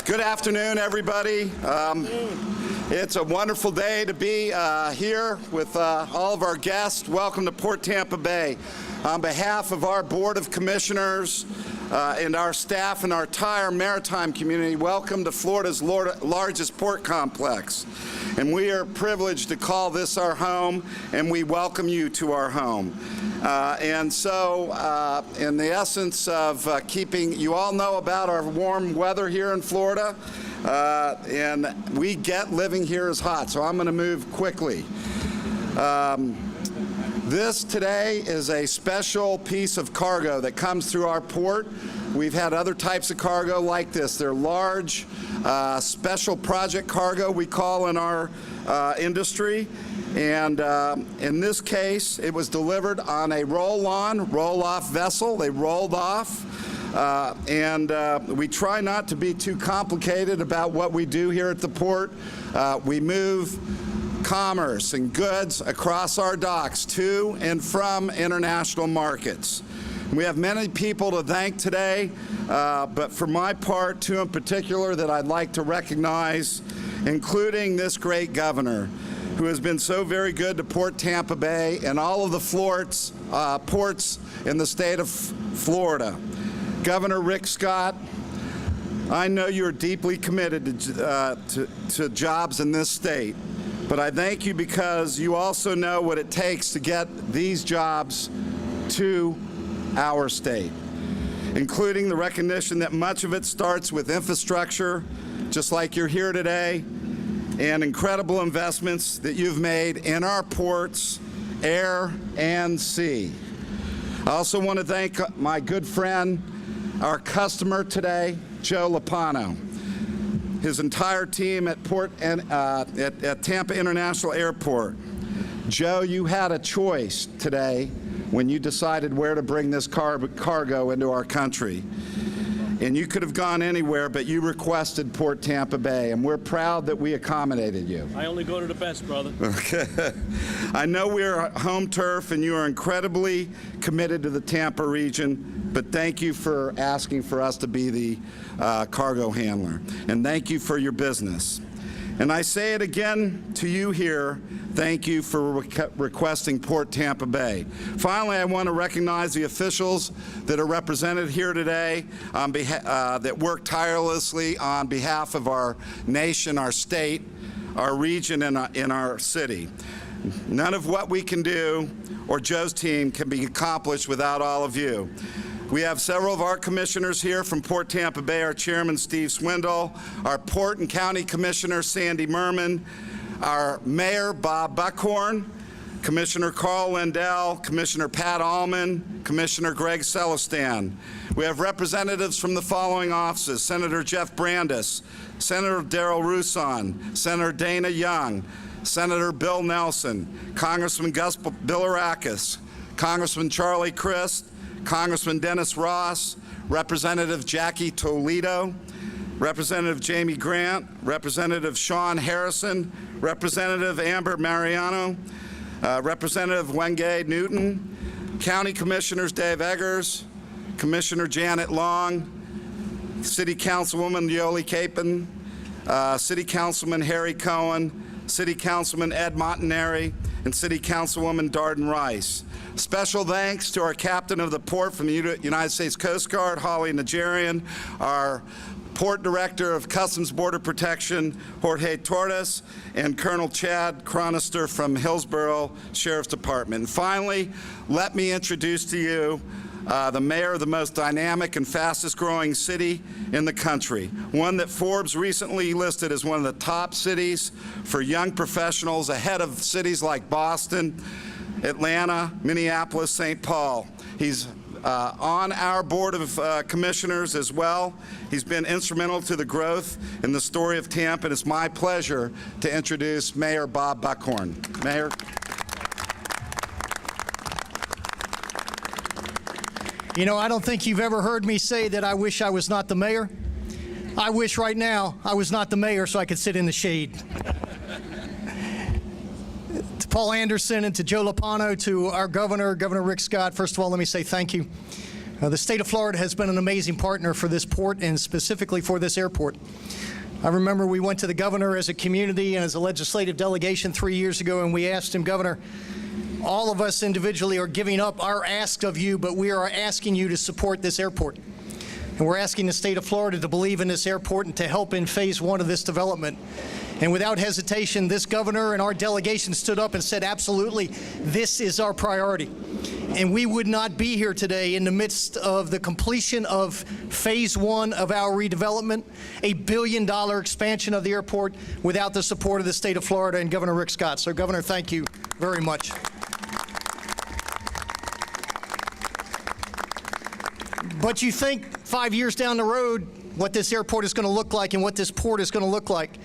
Good afternoon, everybody. It's a wonderful day to be here with all of our guests. Welcome to Port Tampa Bay. On behalf of our Board of Commissioners and our staff and our entire maritime community, welcome to Florida's largest port complex. And we are privileged to call this our home, and we welcome you to our home. And so, in the essence of keeping, you all know about our warm weather here in Florida, and we get living here is hot, so I'm going to move quickly. This today is a special piece of cargo that comes through our port. We've had other types of cargo like this. They're large, special project cargo, we call in our industry. And in this case, it was delivered on a roll-on, roll-off vessel. They rolled off. We try not to be too complicated about what we do here at the port. We move commerce and goods across our docks to and from international markets. We have many people to thank today, but for my part, two in particular that I'd like to recognize, including this great governor, who has been so very good to Port Tampa Bay and all of the ports in the state of Florida. Governor Rick Scott, I know you're deeply committed to jobs in this state, but I thank you because you also know what it takes to get these jobs to our state, including the recognition that much of it starts with infrastructure, just like you're here today, and incredible investments that you've made in our ports, air and sea. I also want to thank my good friend, our customer today, Joe Lopano, his entire team at at Tampa International Airport. Joe, you had a choice today when you decided where to bring this cargo into our country. And you could have gone anywhere, but you requested Port Tampa Bay, and we're proud that we accommodated you. I only go to the best, brother. Okay. I know we're home turf, and you are incredibly committed to the Tampa region, but thank you for asking for us to be the cargo handler. And thank you for your business. And I say it again to you here, thank you for requesting Port Tampa Bay. Finally, I want to recognize the officials that are represented here today on that work tirelessly on behalf of our nation, our state, our region, and in our city. None of what we can do or Joe's team can be accomplished without all of you. We have several of our commissioners here from Port Tampa Bay, our chairman, Steve Swindle, our Port and County Commissioner, Sandy Merman, our Mayor, Bob Buckhorn, Commissioner Carl Lindell, Commissioner Pat Allman, Commissioner Greg Celestin. We have representatives from the following offices: Senator Jeff Brandes, Senator Darrell Rousson, Senator Dana Young, Senator Bill Nelson, Congressman Gus Bilirakis, Congressman Charlie Crist, Congressman Dennis Ross, Representative Jackie Toledo, Representative Jamie Grant, Representative Sean Harrison, Representative Amber Mariano, Representative Wenge Newton, County Commissioners Dave Eggers, Commissioner Janet Long, City Councilwoman Yoli Capon, City Councilman Harry Cohen, City Councilman Ed Montanari, and City Councilwoman Darden Rice. Special thanks to our captain of the port from the United States Coast Guard, Holly Nigerian, our Port Director of Customs Border Protection, Jorge Torres, and Colonel Chad Chronister from Hillsborough Sheriff's Department. And finally, let me introduce to you the mayor of the most dynamic and fastest growing city in the country, one that Forbes recently listed as one of the top cities for young professionals, ahead of cities like Boston, Atlanta, Minneapolis, St. Paul. He's on our Board of Commissioners as well. He's been instrumental to the growth in the story of Tampa, and it's my pleasure to introduce Mayor Bob Buckhorn. Mayor. You know, I don't think you've ever heard me say that I wish I was not the mayor. I wish right now I was not the mayor so I could sit in the shade. To Paul Anderson and to Joe Lopano, to our governor, Governor Rick Scott, first of all, let me say thank you. The state of Florida has been an amazing partner for this port and specifically for this airport. I remember we went to the governor as a community and as a legislative delegation 3 years ago, and we asked him, Governor, all of us individually are giving up our ask of you, but we are asking you to support this airport. And we're asking the state of Florida to believe in this airport and to help in phase one of this development. And without hesitation, this governor and our delegation stood up and said, absolutely, this is our priority. And we would not be here today in the midst of the completion of phase one of our redevelopment, $1 billion expansion of the airport, without the support of the state of Florida and Governor Rick Scott. So, Governor, thank you very much. But you think 5 years down the road what this airport is going to look like and what this port is going to look like.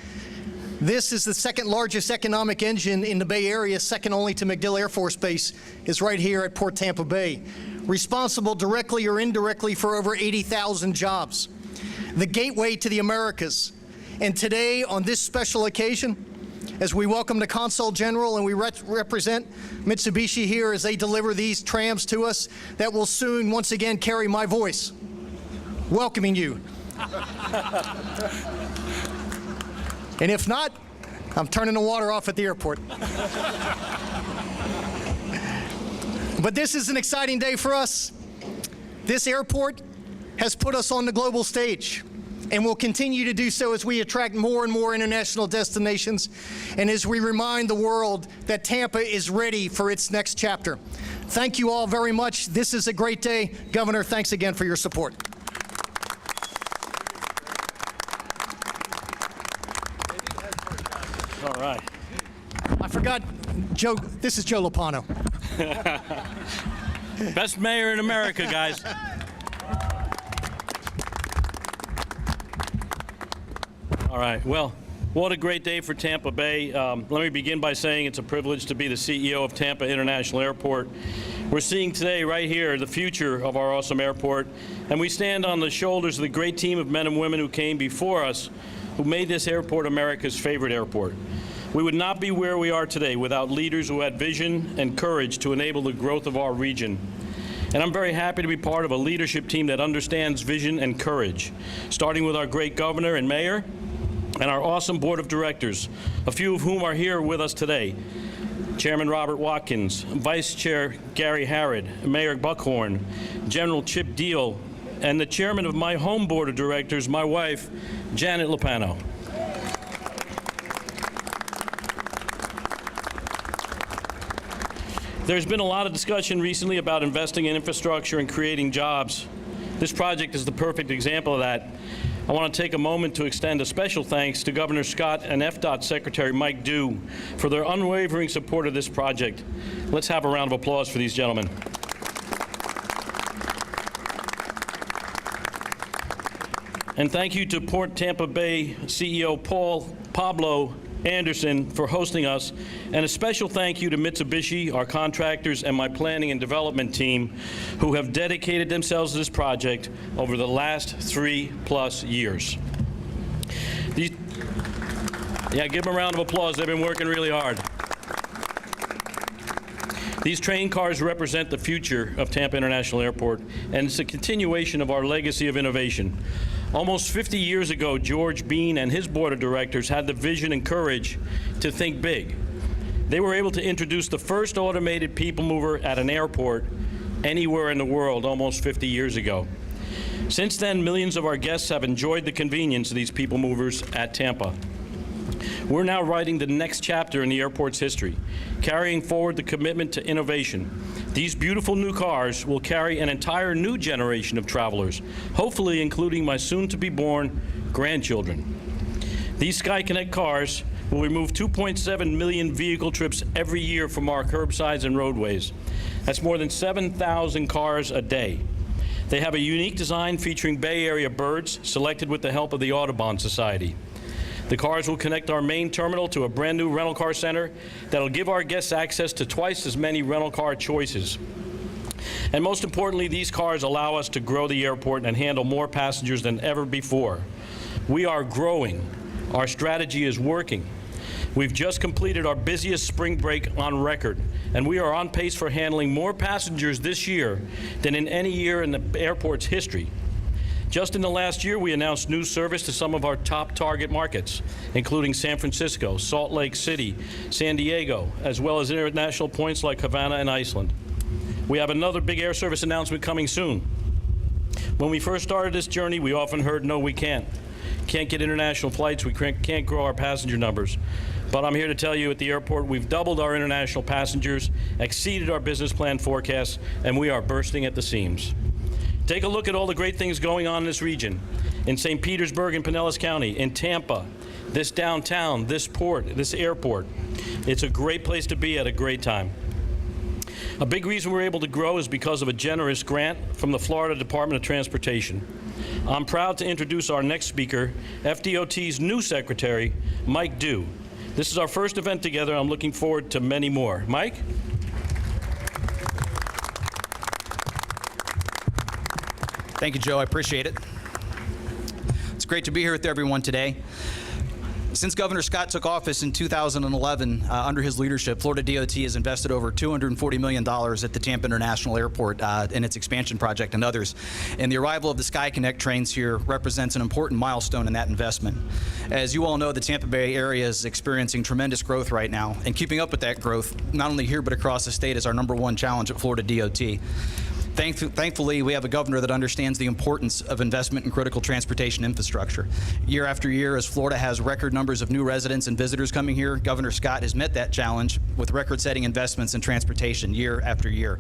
This is the second largest economic engine in the Bay Area, second only to MacDill Air Force Base, is right here at Port Tampa Bay, responsible directly or indirectly for over 80,000 jobs, the gateway to the Americas. And today, on this special occasion, as we welcome the Consul General and we represent Mitsubishi here as they deliver these trams to us that will soon once again carry my voice, welcoming you. And if not, I'm turning the water off at the airport. But this is an exciting day for us. This airport has put us on the global stage and will continue to do so as we attract more and more international destinations and as we remind the world that Tampa is ready for its next chapter. Thank you all very much. This is a great day. Governor, thanks again for your support. All right. I forgot, Joe, this is Joe Lopano. Best mayor in America, guys. All right. Well, what a great day for Tampa Bay. Let me begin by saying it's a privilege to be the CEO of Tampa International Airport. We're seeing today, right here, the future of our awesome airport, and we stand on the shoulders of the great team of men and women who came before us, who made this airport America's favorite airport. We would not be where we are today without leaders who had vision and courage to enable the growth of our region. And I'm very happy to be part of a leadership team that understands vision and courage, starting with our great governor and mayor and our awesome board of directors, a few of whom are here with us today. Chairman Robert Watkins, Vice Chair Gary Harrod, Mayor Buckhorn, General Chip Deal, and the chairman of my home board of directors, my wife, Janet Lopano. There's been a lot of discussion recently about investing in infrastructure and creating jobs. This project is the perfect example of that. I want to take a moment to extend a special thanks to Governor Scott and FDOT Secretary Mike Dew for their unwavering support of this project. Let's have a round of applause for these gentlemen. And thank you to Port Tampa Bay CEO Pablo Anderson for hosting us, and a special thank you to Mitsubishi, our contractors, and my planning and development team who have dedicated themselves to this project over the last 3+ years. Yeah, give them a round of applause. They've been working really hard. These train cars represent the future of Tampa International Airport, and it's a continuation of our legacy of innovation. Almost 50 years ago, George Bean and his board of directors had the vision and courage to think big. They were able to introduce the first automated people mover at an airport anywhere in the world almost 50 years ago. Since then, millions of our guests have enjoyed the convenience of these people movers at Tampa. We're now writing the next chapter in the airport's history, carrying forward the commitment to innovation. These beautiful new cars will carry an entire new generation of travelers, hopefully including my soon-to-be-born grandchildren. These SkyConnect cars will remove 2.7 million vehicle trips every year from our curbsides and roadways. That's more than 7,000 cars a day. They have a unique design featuring Bay Area birds, selected with the help of the Audubon Society. The cars will connect our main terminal to a brand new rental car center that'll give our guests access to twice as many rental car choices. And most importantly, these cars allow us to grow the airport and handle more passengers than ever before. We are growing. Our strategy is working. We've just completed our busiest spring break on record, and we are on pace for handling more passengers this year than in any year in the airport's history. Just in the last year, we announced new service to some of our top target markets, including San Francisco, Salt Lake City, San Diego, as well as international points like Havana and Iceland. We have another big air service announcement coming soon. When we first started this journey, we often heard, no, we can't. Can't get international flights, we can't grow our passenger numbers. But I'm here to tell you at the airport, we've doubled our international passengers, exceeded our business plan forecasts, and we are bursting at the seams. Take a look at all the great things going on in this region, in St. Petersburg and Pinellas County, in Tampa, this downtown, this port, this airport. It's a great place to be at a great time. A big reason we're able to grow is because of a generous grant from the Florida Department of Transportation. I'm proud to introduce our next speaker, FDOT's new secretary, Mike Dew. This is our first event together. I'm looking forward to many more. Mike? Thank you, Joe. I appreciate it. It's great to be here with everyone today. Since Governor Scott took office in 2011, under his leadership, Florida DOT has invested over $240 million at the Tampa International Airport in its expansion project and others. And the arrival of the SkyConnect trains here represents an important milestone in that investment. As you all know, the Tampa Bay area is experiencing tremendous growth right now, and keeping up with that growth, not only here but across the state, is our #1 challenge at Florida DOT. Thankfully, we have a governor that understands the importance of investment in critical transportation infrastructure. Year after year, as Florida has record numbers of new residents and visitors coming here, Governor Scott has met that challenge with record-setting investments in transportation year after year.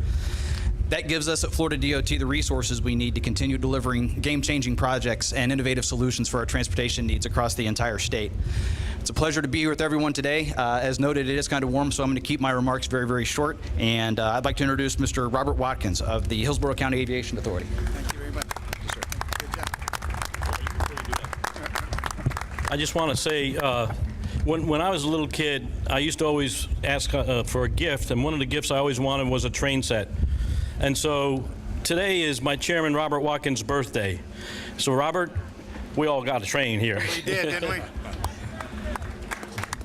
That gives us at Florida DOT the resources we need to continue delivering game-changing projects and innovative solutions for our transportation needs across the entire state. It's a pleasure to be here with everyone today. As noted, it is kind of warm, so I'm going to keep my remarks very, very short. And I'd like to introduce Mr. Robert Watkins of the Hillsborough County Aviation Authority. Thank you very much. Yes, sir. Good job. I just want to say, when I was a little kid, I used to always ask for a gift, and one of the gifts I always wanted was a train set. And so today is my chairman, Robert Watkins' birthday. So Robert, we all got a train here. We did, didn't we?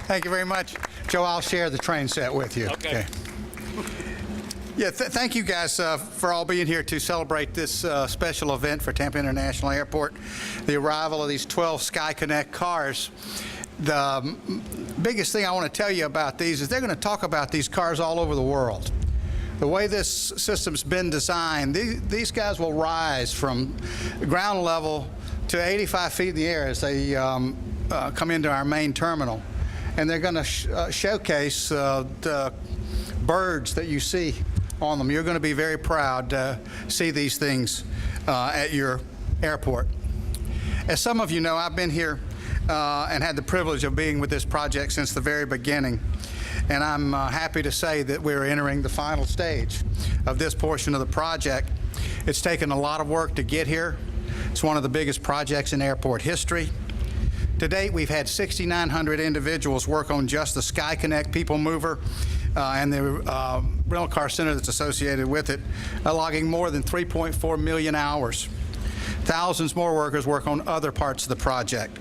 Thank you very much. Joe, I'll share the train set with you. Okay. Yeah, thank you guys for all being here to celebrate this special event for Tampa International Airport, the arrival of these 12 SkyConnect cars. The biggest thing I want to tell you about these is they're going to talk about these cars all over the world. The way this system's been designed, these guys will rise from ground level to 85 feet in the air as they come into our main terminal. And they're going to showcase the birds that you see on them. You're going to be very proud to see these things at your airport. As some of you know, I've been here and had the privilege of being with this project since the very beginning. And I'm happy to say that we're entering the final stage of this portion of the project. It's taken a lot of work to get here. It's one of the biggest projects in airport history. To date, we've had 6,900 individuals work on just the SkyConnect People Mover and the rental car center that's associated with it, logging more than 3.4 million hours. Thousands more workers work on other parts of the project.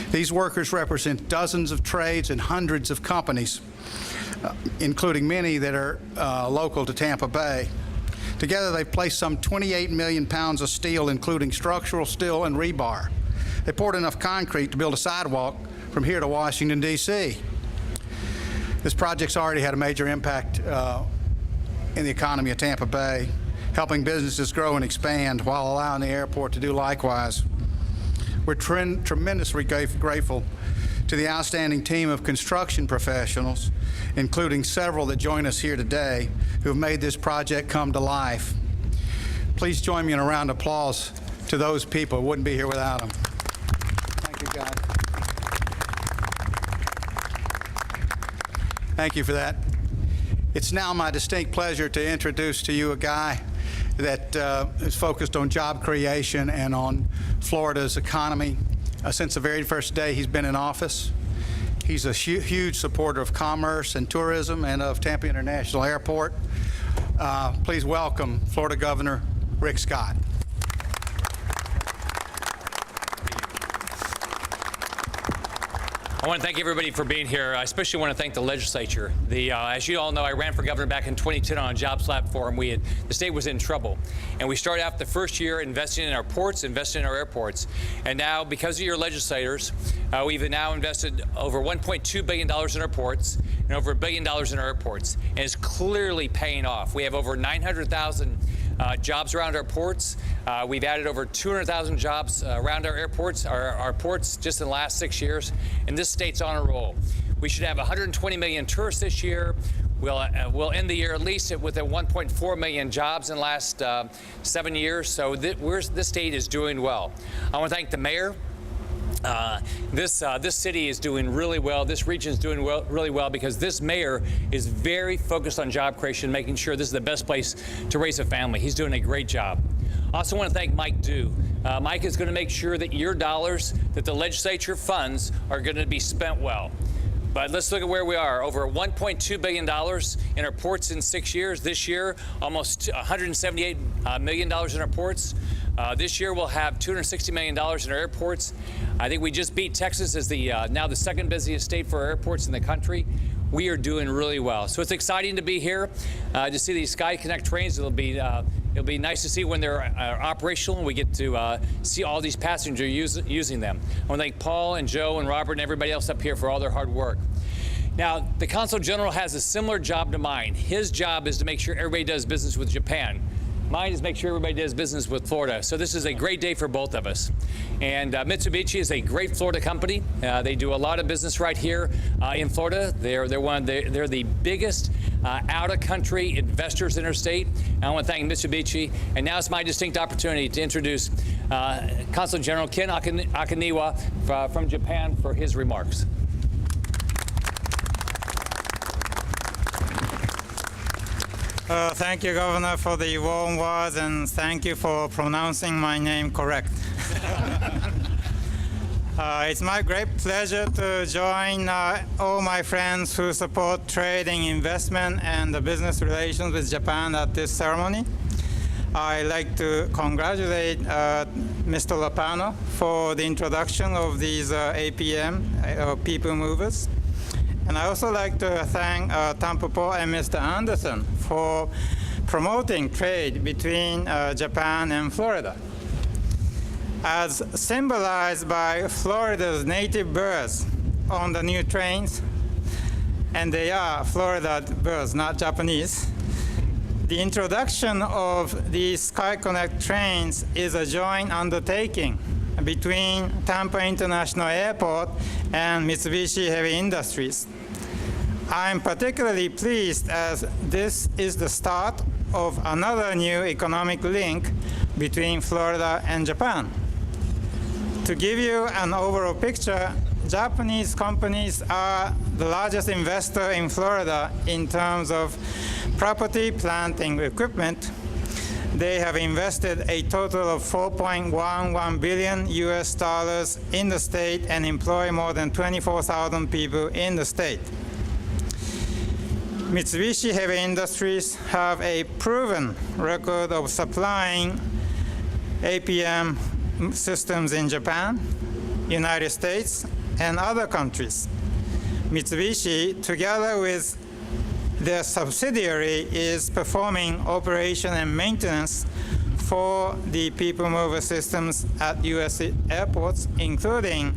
These workers represent dozens of trades and hundreds of companies, including many that are local to Tampa Bay. Together, they've placed some 28 million pounds of steel, including structural steel and rebar. They poured enough concrete to build a sidewalk from here to Washington, D.C. This project's already had a major impact in the economy of Tampa Bay, helping businesses grow and expand while allowing the airport to do likewise. We're tremendously grateful to the outstanding team of construction professionals, including several that join us here today, who have made this project come to life. Please join me in a round of applause to those people. Wouldn't be here without them. Thank you, guys. Thank you for that. It's now my distinct pleasure to introduce to you a guy that is focused on job creation and on Florida's economy since the very first day he's been in office. He's a huge supporter of commerce and tourism and of Tampa International Airport. Please welcome Florida Governor Rick Scott. I want to thank everybody for being here. I especially want to thank the legislature. As you all know, I ran for governor back in 2010 on a jobs platform. The state was in trouble. And we started out the first year investing in our ports, investing in our airports. And now, because of your legislators, we've now invested over $1.2 billion in our ports and over $1 billion in our airports. And it's clearly paying off. We have over 900,000 jobs around our ports. We've added over 200,000 jobs around our airports, our ports, just in the last 6 years. And this state's on a roll. We should have 120 million tourists this year. We'll end the year at least with 1.4 million jobs in the last 7 years. So this state is doing well. I want to thank the mayor. This city is doing really well. This region is doing really well because this mayor is very focused on job creation, making sure this is the best place to raise a family. He's doing a great job. I also want to thank Mike Dew. Mike is going to make sure that your dollars that the legislature funds are going to be spent well. But let's look at where we are. Over $1.2 billion in our ports in 6 years. This year, almost $178 million in our ports. This year, we'll have $260 million in our airports. I think we just beat Texas as now the second busiest state for airports in the country. We are doing really well. So it's exciting to be here to see these Sky Connect trains. It'll be nice to see when they're operational and we get to see all these passengers using them. I want to thank Paul and Joe and Robert and everybody else up here for all their hard work. Now, the Consul General has a similar job to mine. His job is to make sure everybody does business with Japan. Mine is make sure everybody does business with Florida. So this is a great day for both of us. And Mitsubishi is a great Florida company. They do a lot of business right here in Florida. They're the biggest out-of-country investors in our state. And I want to thank Mitsubishi. And now it's my distinct opportunity to introduce Consul General Ken Akaniwa from Japan for his remarks. Thank you, Governor, for the warm words, and thank you for pronouncing my name correct. It's my great pleasure to join all my friends who support trading, investment, and the business relations with Japan at this ceremony. I'd like to congratulate Mr. Lapano for the introduction of these APM, people movers. And I also like to thank Tampa Port and Mr. Anderson for promoting trade between Japan and Florida. As symbolized by Florida's native birds on the new trains, and they are Florida birds, not Japanese, the introduction of these Sky Connect trains is a joint undertaking between Tampa International Airport and Mitsubishi Heavy Industries. I'm particularly pleased as this is the start of another new economic link between Florida and Japan. To give you an overall picture, Japanese companies are the largest investor in Florida in terms of property, plant, and equipment. They have invested a total of $4.11 billion US in the state and employ more than 24,000 people in the state. Mitsubishi Heavy Industries have a proven record of supplying APM systems in Japan, United States, and other countries. Mitsubishi, together with their subsidiary, is performing operation and maintenance for the people mover systems at U.S. airports, including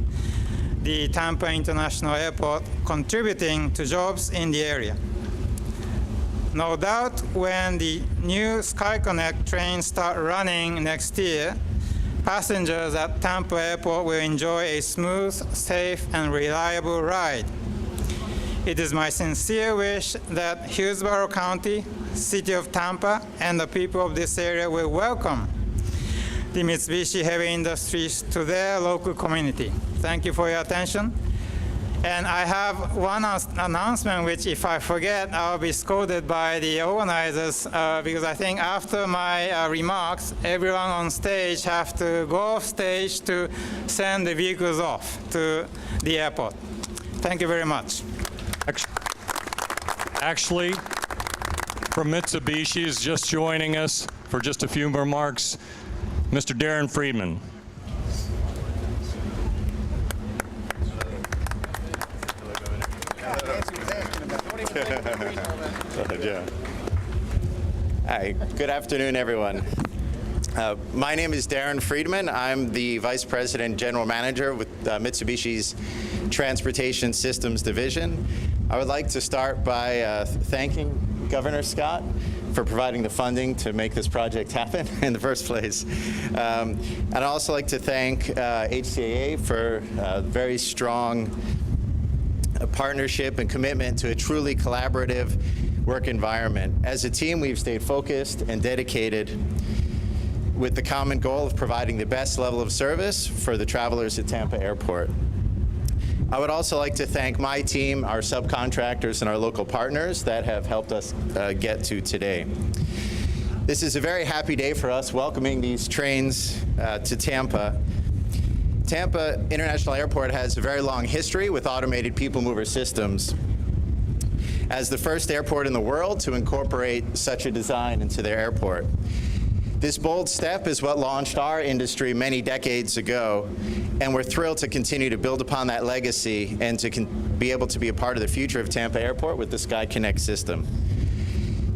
the Tampa International Airport, contributing to jobs in the area. No doubt when the new Sky Connect trains start running next year, passengers at Tampa Airport will enjoy a smooth, safe, and reliable ride. It is my sincere wish that Hillsborough County, City of Tampa, and the people of this area will welcome the Mitsubishi Heavy Industries to their local community. Thank you for your attention. And I have one announcement, which if I forget, I'll be scolded by the organizers, because I think after my remarks, everyone on stage have to go off stage to send the vehicles off to the airport. Thank you very much. Actually, from Mitsubishi is just joining us for just a few remarks, Mr. Darren Friedman. Hi, good afternoon, everyone. My name is Darren Friedman. I'm the Vice President General Manager with Mitsubishi's Transportation Systems Division. I would like to start by thanking Governor Scott for providing the funding to make this project happen in the first place. I'd also like to thank HCAA for a very strong partnership and commitment to a truly collaborative work environment. As a team, we've stayed focused and dedicated with the common goal of providing the best level of service for the travelers at Tampa Airport. I would also like to thank my team, our subcontractors, and our local partners that have helped us get to today. This is a very happy day for us, welcoming these trains to Tampa. Tampa International Airport has a very long history with automated people mover systems. As the first airport in the world to incorporate such a design into their airport. This bold step is what launched our industry many decades ago, and we're thrilled to continue to build upon that legacy and to be able to be a part of the future of Tampa Airport with the SkyConnect system.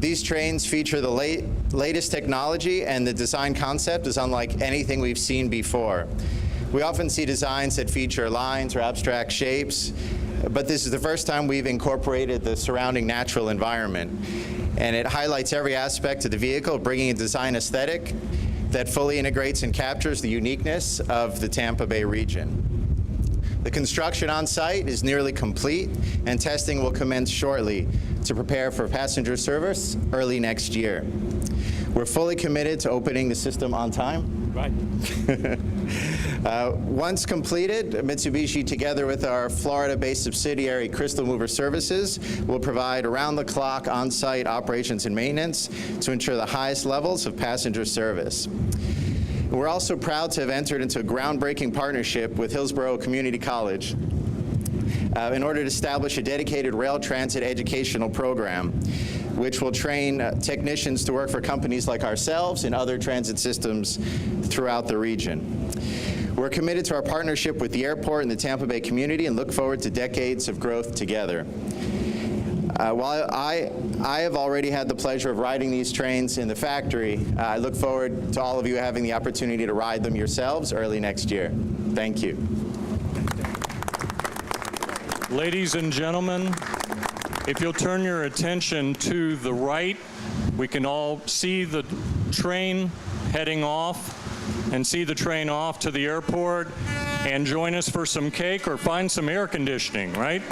These trains feature the latest technology, and the design concept is unlike anything we've seen before. We often see designs that feature lines or abstract shapes, but this is the first time we've incorporated the surrounding natural environment. And it highlights every aspect of the vehicle, bringing a design aesthetic that fully integrates and captures the uniqueness of the Tampa Bay region. The construction on site is nearly complete, and testing will commence shortly to prepare for passenger service early next year. We're fully committed to opening the system on time. Right. Once completed, Mitsubishi, together with our Florida-based subsidiary Crystal Mover Services, will provide around-the-clock on-site operations and maintenance to ensure the highest levels of passenger service. We're also proud to have entered into a groundbreaking partnership with Hillsborough Community College in order to establish a dedicated rail transit educational program, which will train technicians to work for companies like ourselves and other transit systems throughout the region. We're committed to our partnership with the airport and the Tampa Bay community and look forward to decades of growth together. While I have already had the pleasure of riding these trains in the factory, I look forward to all of you having the opportunity to ride them yourselves early next year. Thank you. Ladies and gentlemen, if you'll turn your attention to the right, we can all see the train heading off and see the train off to the airport and join us for some cake or find some air conditioning, right?